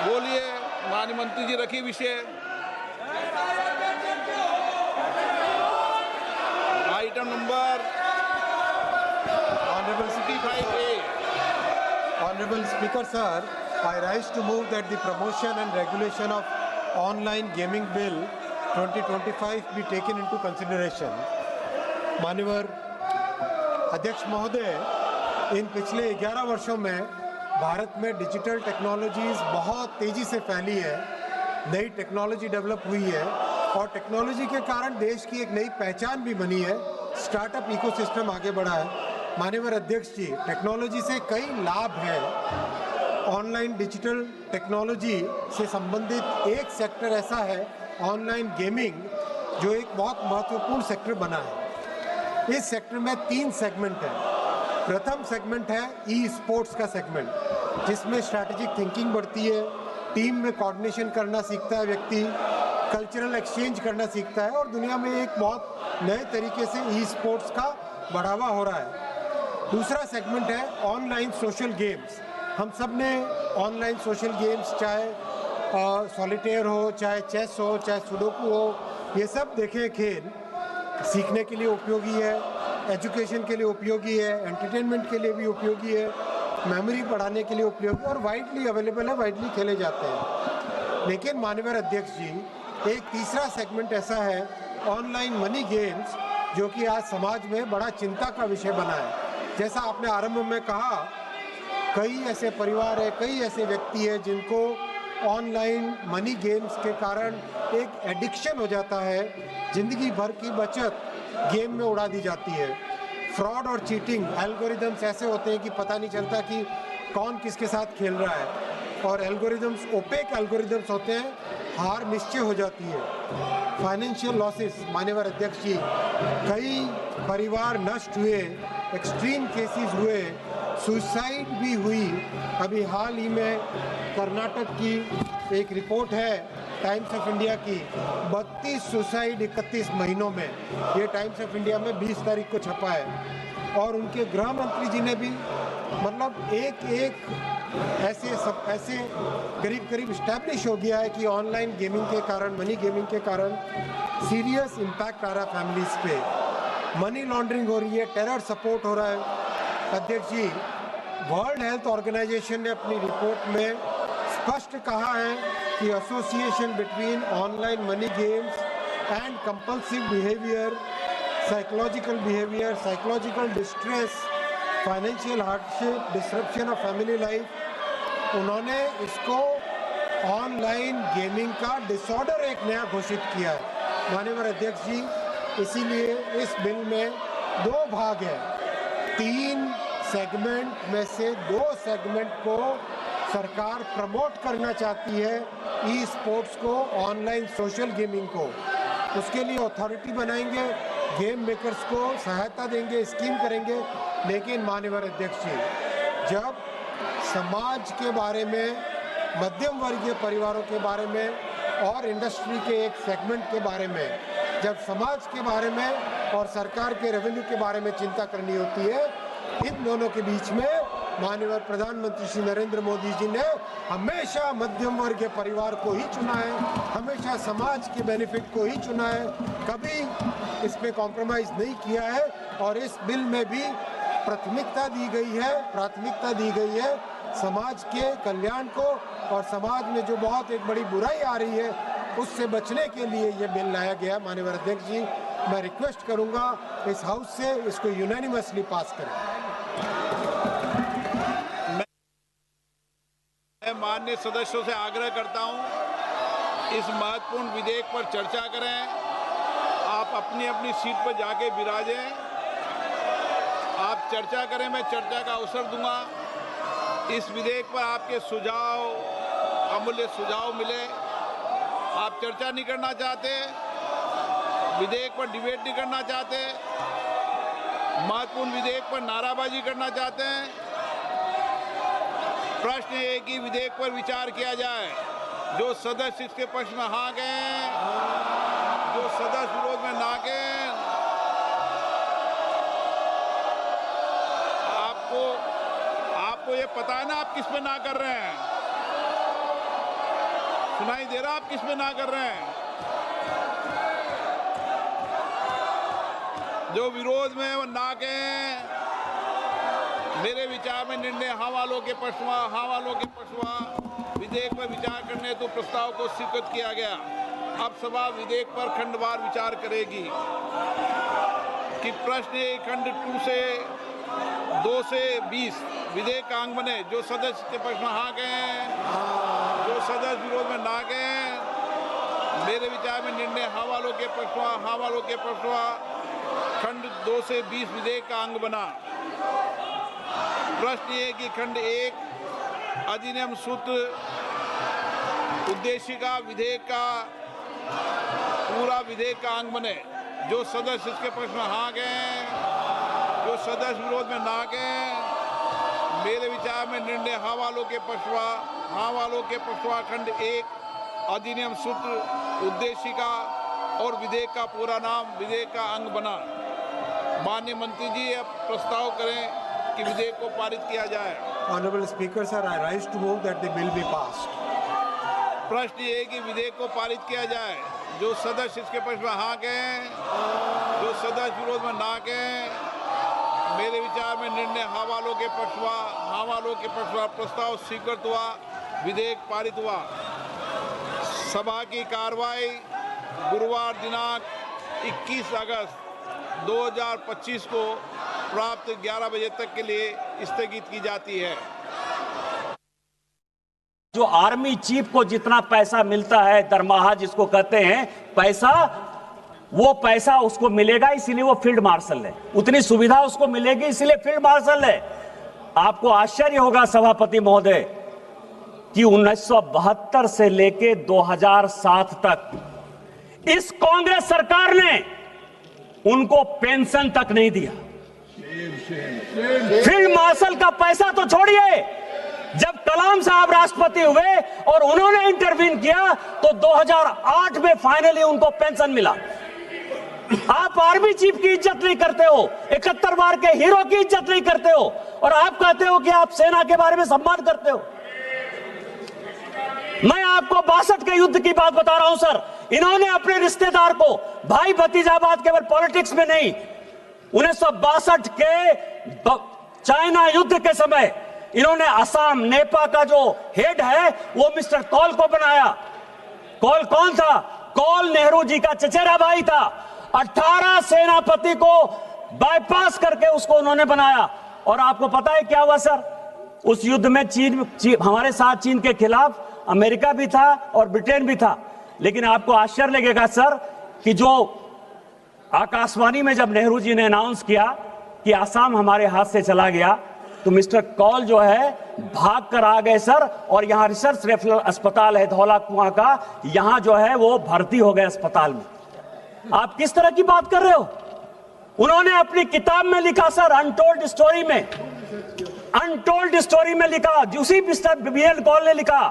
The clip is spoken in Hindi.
बोलिए माननीय मंत्री जी, रखिए विषय। Item number Honorable 65A। Honorable Speaker, sir, I rise to move that the promotion and regulation of online gaming bill 2025 be taken into consideration. माननीय अध्यक्ष महोदय, इन पिछले 11 वर्षों में भारत में डिजिटल टेक्नोलॉजीज बहुत तेज़ी से फैली है, नई टेक्नोलॉजी डेवलप हुई है और टेक्नोलॉजी के कारण देश की एक नई पहचान भी बनी है, स्टार्टअप इकोसिस्टम आगे बढ़ा है। माननीय अध्यक्ष जी, टेक्नोलॉजी से कई लाभ हैं। ऑनलाइन डिजिटल टेक्नोलॉजी से संबंधित एक सेक्टर ऐसा है, ऑनलाइन गेमिंग, जो एक बहुत महत्वपूर्ण सेक्टर बना है। इस सेक्टर में 3 सेगमेंट हैं। प्रथम सेगमेंट है ई स्पोर्ट्स का सेगमेंट, जिसमें स्ट्रैटेजिक थिंकिंग बढ़ती है, टीम में कोऑर्डिनेशन करना सीखता है व्यक्ति, कल्चरल एक्सचेंज करना सीखता है और दुनिया में एक बहुत नए तरीके से ई स्पोर्ट्स का बढ़ावा हो रहा है। दूसरा सेगमेंट है ऑनलाइन सोशल गेम्स। हम सब ने ऑनलाइन सोशल गेम्स, चाहे सॉलिटेयर हो, चाहे चेस हो, चाहे सुडोकू हो, ये सब देखे खेल सीखने के लिए उपयोगी है, एजुकेशन के लिए उपयोगी है, एंटरटेनमेंट के लिए भी उपयोगी है, मेमोरी बढ़ाने के लिए उपयोगी और वाइडली अवेलेबल है, वाइडली खेले जाते हैं। लेकिन माननीय अध्यक्ष जी, एक तीसरा सेगमेंट ऐसा है ऑनलाइन मनी गेम्स, जो कि आज समाज में बड़ा चिंता का विषय बना है। जैसा आपने आरंभ में कहा, कई ऐसे परिवार है, कई ऐसे व्यक्ति है जिनको ऑनलाइन मनी गेम्स के कारण एक एडिक्शन हो जाता है, जिंदगी भर की बचत गेम में उड़ा दी जाती है। फ्रॉड और चीटिंग एल्गोरिदम्स ऐसे होते हैं कि पता नहीं चलता कि कौन किसके साथ खेल रहा है और एल्गोरिदम्स ओपेक एल्गोरिदम्स होते हैं, हार निश्चय हो जाती है। फाइनेंशियल लॉसेस, माननीय अध्यक्ष जी, कई परिवार नष्ट हुए, एक्सट्रीम केसेस हुए, सुसाइड भी हुई। अभी हाल ही में कर्नाटक की एक रिपोर्ट है टाइम्स ऑफ इंडिया की, 32 सुसाइड 31 महीनों में, ये टाइम्स ऑफ इंडिया में 20 तारीख को छपा है। और उनके गृह मंत्री जी ने भी, मतलब एक ऐसे करीब इस्टेब्लिश हो गया है कि ऑनलाइन गेमिंग के कारण, मनी गेमिंग के कारण सीरियस इम्पैक्ट आ रहा है फैमिलीज पे, मनी लॉन्ड्रिंग हो रही है, टेरर सपोर्ट हो रहा है। अध्यक्ष जी, वर्ल्ड हेल्थ ऑर्गेनाइजेशन ने अपनी रिपोर्ट में स्पष्ट कहा है कि association between online money games and compulsive behaviour, psychological distress, financial hardship, disruption of family life, उन्होंने इसको ऑनलाइन गेमिंग का डिसऑर्डर एक नया घोषित किया है। माननीय अध्यक्ष जी, इसीलिए इस बिल में 2 भाग है। 3 सेगमेंट में से 2 सेगमेंट को सरकार प्रमोट करना चाहती है, ई स्पोर्ट्स को, ऑनलाइन सोशल गेमिंग को। उसके लिए अथॉरिटी बनाएंगे, गेम मेकर्स को सहायता देंगे, स्कीम करेंगे। लेकिन माननीय अध्यक्ष जी, जब समाज के बारे में, मध्यम वर्गीय परिवारों के बारे में और इंडस्ट्री के एक सेगमेंट के बारे में, जब समाज के बारे में और सरकार के रेवेन्यू के बारे में चिंता करनी होती है, इन दोनों के बीच में माननीय प्रधानमंत्री श्री नरेंद्र मोदी जी ने हमेशा मध्यम वर्ग के परिवार को ही चुना है, हमेशा समाज के बेनिफिट को ही चुना है, कभी इसमें कॉम्प्रोमाइज नहीं किया है। और इस बिल में भी प्राथमिकता दी गई है समाज के कल्याण को, और समाज में जो बहुत एक बड़ी बुराई आ रही है उससे बचने के लिए ये बिल लाया गया। माननीय अध्यक्ष जी, मैं रिक्वेस्ट करूंगा इस हाउस से इसको यूनानिमसली पास करें। मैं माननीय सदस्यों से आग्रह करता हूं, इस महत्वपूर्ण विधेयक पर चर्चा करें। आप अपनी अपनी सीट पर जाके विराजें, आप चर्चा करें, मैं चर्चा का अवसर दूंगा। इस विधेयक पर आपके सुझाव, अमूल्य सुझाव मिले। आप चर्चा नहीं करना चाहते, विधेयक पर डिबेट नहीं करना चाहते, महत्वपूर्ण विधेयक पर नाराबाजी करना चाहते हैं, प्रश्न ये कि विधेयक पर विचार किया जाए। जो सदस्य इसके पक्ष में हाँ गए, जो सदस्य विरोध में ना गए, आपको ये पता है ना आप किस पे ना कर रहे हैं। सुनाई दे रहा आप किस पे ना कर रहे हैं? जो विरोध में वो ना कहें। मेरे विचार में निर्णय हाँ वालों के पक्ष विधेयक पर विचार करने हेतु प्रस्ताव को स्वीकृत किया गया। अब सभा विधेयक पर खंडवार विचार करेगी कि प्रश्न खंड 2 से 20 विधेयक का अंग बने। जो सदस्य के पक्ष में हाँ कहें, जो सदस्य विरोध में ना कहें। मेरे विचार में निर्णय हाँ वालों के पक्ष खंड 2 से 20 विधेयक का अंग बना। प्रश्न ये कि खंड 1 अधिनियम सूत्र उद्देशिका विधेयक का पूरा विधेयक का अंग बने। जो सदस्य इसके पक्ष में हाँ कहें, जो सदस्य विरोध में ना कहें। मेरे विचार में निर्णय हाँ वालों के पक्षवा खंड 1 अधिनियम सूत्र उद्देशिका और विधेयक का पूरा नाम विधेयक का अंग बना। माननीय मंत्री जी अब प्रस्ताव करें कि विधेयक को पारित किया जाए। Honorable Speaker, sir, I rise to move that the bill be passed. प्रश्न ये है कि विधेयक को पारित किया जाए। जो सदस्य इसके पक्ष में हाँ कहें, जो सदस्य विरोध में ना कहें। मेरे विचार में निर्णय हाँ वालों के पक्षवा प्रस्ताव स्वीकृत हुआ, विधेयक पारित हुआ। सभा की कार्रवाई गुरुवार दिनांक 21 अगस्त 2025 को प्राप्त 11 बजे तक के लिए स्थगित की जाती है। जो आर्मी चीफ को जितना पैसा मिलता है, दरमाहा जिसको कहते हैं पैसा, वो पैसा उसको मिलेगा इसीलिए वो फील्ड मार्शल है। उतनी सुविधा उसको मिलेगी इसीलिए फील्ड मार्शल है। आपको आश्चर्य होगा सभापति महोदय कि 1972 से लेके 2007 तक इस कांग्रेस सरकार ने उनको पेंशन तक नहीं दिया। फील्ड मार्शल का पैसा तो छोड़िए, जब कलाम साहब राष्ट्रपति हुए और उन्होंने इंटरवीन किया तो 2008 में फाइनली उनको पेंशन मिला। आप आर्मी चीफ की इज्जत नहीं करते हो, 71 बार के हीरो की इज्जत नहीं करते हो, और आप कहते हो कि आप सेना के बारे में सम्मान करते हो। मैं आपको 62 के युद्ध की बात बता रहा हूं सर। इन्होंने अपने रिश्तेदार को, भाई भतीजाबाद केवल पॉलिटिक्स में नहीं, 1962 के चाइना युद्ध के समय इन्होंने असम नेपा का जो हेड है वो मिस्टर कौल को बनाया। कौल कौन था? कौल नेहरू जी का चचेरा भाई था। 18 सेनापति को बाईपास करके उसको उन्होंने बनाया। और आपको पता है क्या हुआ सर? उस युद्ध में चीन हमारे साथ चीन के खिलाफ अमेरिका भी था और ब्रिटेन भी था। लेकिन आपको आश्चर्य लगेगा सर कि जो आकाशवाणी में जब नेहरू जी ने अनाउंस किया कि आसाम हमारे हाथ से चला गया तो मिस्टर कौल जो है भाग कर आ गए सर, और यहां रिसर्च रेफरल अस्पताल है धौला कुआं का, यहां जो है वो भर्ती हो गए अस्पताल में। आप किस तरह की बात कर रहे हो? उन्होंने अपनी किताब में लिखा सर, अनटोल्ड स्टोरी में लिखा, उसी मिस्टर बी एल कौल ने लिखा